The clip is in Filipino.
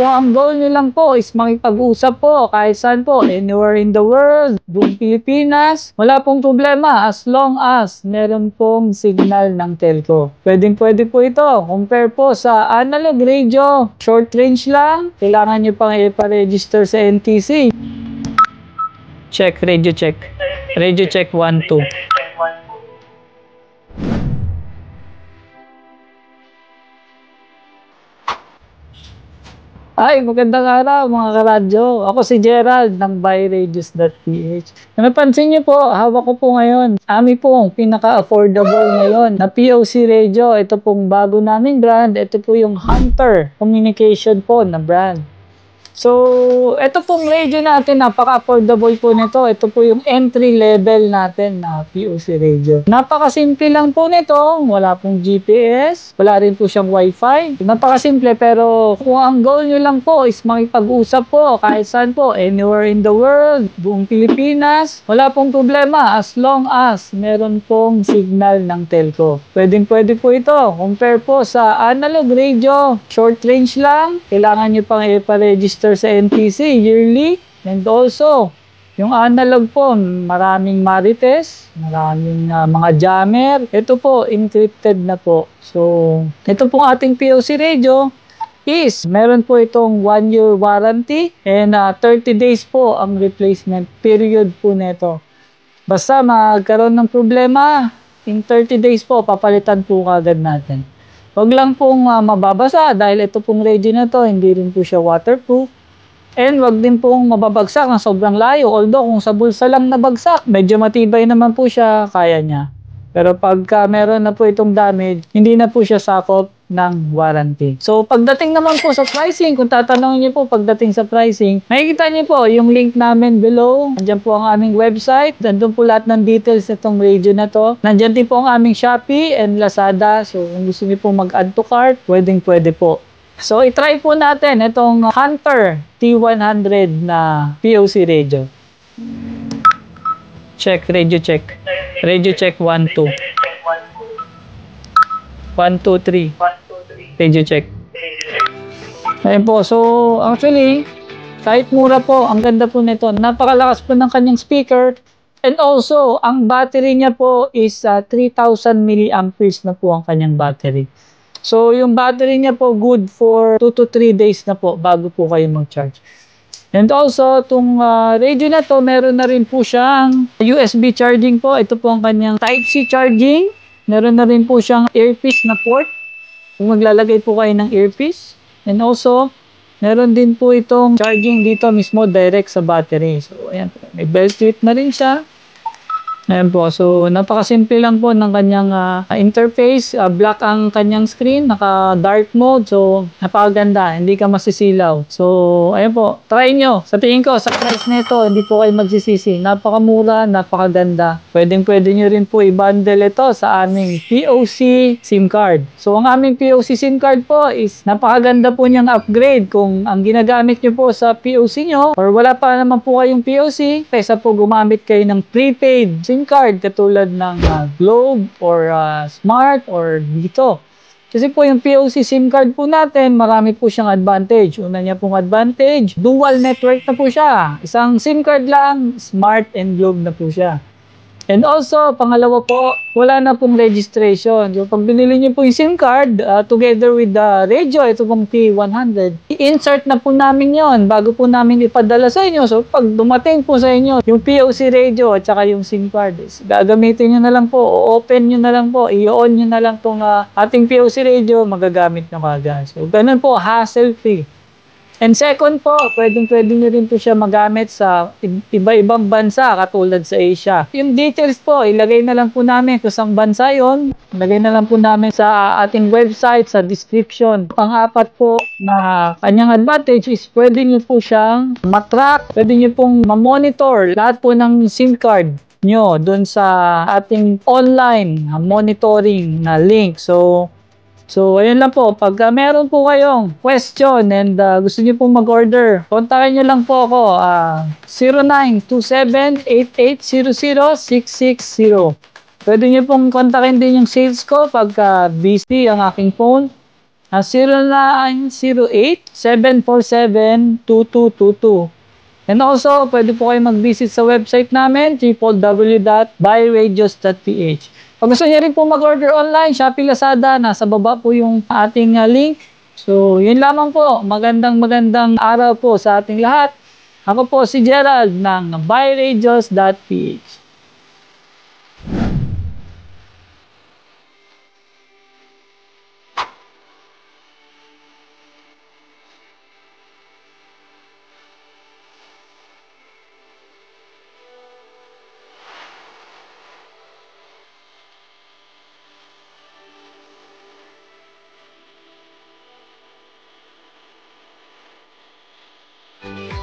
Kung ang goal nyo lang po is makipag-usap po kahit saan po, anywhere in the world, buong Pilipinas, wala pong problema as long as meron pong signal ng telco. Pwede po ito. Compare po sa analog radio, short range lang, kailangan nyo pang ipa-register sa NTC. Check, radio check. Radio check 1, 2. Ay, magandang araw mga karadyo. Ako si Gerald ng buyradios.ph. Napansin niyo po, hawak ko po ngayon. Ami pong pinaka-affordable ngayon na POC radio. Ito pong bago naming brand. Ito po yung Hunter Communication po na brand. So, ito pong radio natin, napaka-affordable po nito. Ito po yung entry level natin na POC radio. Napakasimple lang po nito. Wala pong GPS. Wala rin po siyang Wi-Fi. Napakasimple pero kung ang goal nyo lang po is makipag-usap po kahit saan po, anywhere in the world, buong Pilipinas, wala pong problema as long as meron pong signal ng telco. Pwede po ito. Compare po sa analog radio, short range lang. Kailangan nyo pang ipa-register sa NTC yearly, and also yung analog po, maraming marites, maraming mga jammer. Ito po, encrypted na po. So, ito pong ating POC radio is, meron po itong 1-year warranty and 30 days po ang replacement period po nito. Basta magkaroon ng problema, in 30 days po, papalitan po kagad natin. Huwag lang pong mababasa dahil ito pong radio na to, hindi rin po siya waterproof. And wag din pong mababagsak ng sobrang layo. Although kung sa bulsa lang nabagsak, medyo matibay naman po siya, kaya niya. Pero pagka meron na po itong damage, hindi na po siya sakop ng warranty. So pagdating naman po sa pricing, kung tatanungin niyo po pagdating sa pricing, makikita niyo po yung link namin below. Nandiyan po ang aming website. Nandun po lahat ng details nitong radio na to. Nandiyan din po ang aming Shopee and Lazada. So kung gusto niyo po mag-add to cart, pwede po. So, itry po natin itong Hunter T100 na POC radio. Check, radio check. Radio check 1, 2. 1, 2, 3. Radio check. Ayun po. So, actually, kahit mura po, ang ganda po nito. Napakalakas po ng kanyang speaker. And also, ang battery niya po is 3,000 milliamperes na po ang kanyang battery. So, yung battery niya po good for 2 to 3 days na po bago po kayo mag-charge. And also, itong radio na to, meron na rin po siyang USB charging po. Ito po ang kanyang Type-C charging. Meron na rin po siyang earpiece na port. Kung maglalagay po kayo ng earpiece. And also, meron din po itong charging dito mismo direct sa battery. So, ayan. May belt clip na rin siya. Ayan po. So, napakasimple lang po ng kanyang interface. Black ang kanyang screen. Naka-dark mode. So, napakaganda. Hindi ka masisilaw. So, ayan po. Try nyo. Sa tingin ko, sa price nito, hindi po kayo magsisisi. Napakamura, napakaganda. Pwede nyo rin po i-bundle ito sa aming POC SIM card. So, ang aming POC SIM card po is napakaganda po niyang upgrade. Kung ang ginagamit nyo po sa POC nyo or wala pa naman po kayong POC, kaysa po gumamit kayo ng prepaid SIM card katulad ng Globe or Smart or dito. Kasi po yung POC SIM card po natin, marami po siyang advantage. Una niya pong advantage, dual network na po siya. Isang SIM card lang, Smart and Globe na po siya. And also, pangalawa po, wala na pong registration. So, pag binili niyo po yung SIM card, together with the radio, ito pong T100, i-insert na po namin yon bago po namin ipadala sa inyo. So, pag dumating po sa inyo, yung POC radio at saka yung SIM card, gagamitin nyo na lang po, open nyo na lang po, i-on nyo na lang itong ating POC radio, magagamit nyo kagad. So, ganun po, hassle-free. And second po, pwede nyo rin po siya magamit sa iba-ibang bansa katulad sa Asia. Yung details po, ilagay na lang po namin kung saan bansa yon. Ilagay na lang po namin sa ating website, sa description. Pang-apat po na kanyang advantage is pwede nyo po siyang matrack, pwede nyo pong ma-monitor lahat po ng SIM card nyo dun sa ating online monitoring na link. So, ayun lang po. Pag meron po kayong question and gusto niyo pong mag-order, kontakin niyo lang po ako. 0927-8800-660. Pwede niyo pong kontakin din yung sales ko pag busy ang aking phone. 0908-747-2222. And also, pwede po kayo mag-visit sa website namin, www.buyradios.ph. Pag gusto niyo rin po mag-order online, Shopee, Lazada, nasa baba po yung ating link. So, yun lamang po. Magandang araw po sa ating lahat. Ako po si Gerald ng buyradios.ph.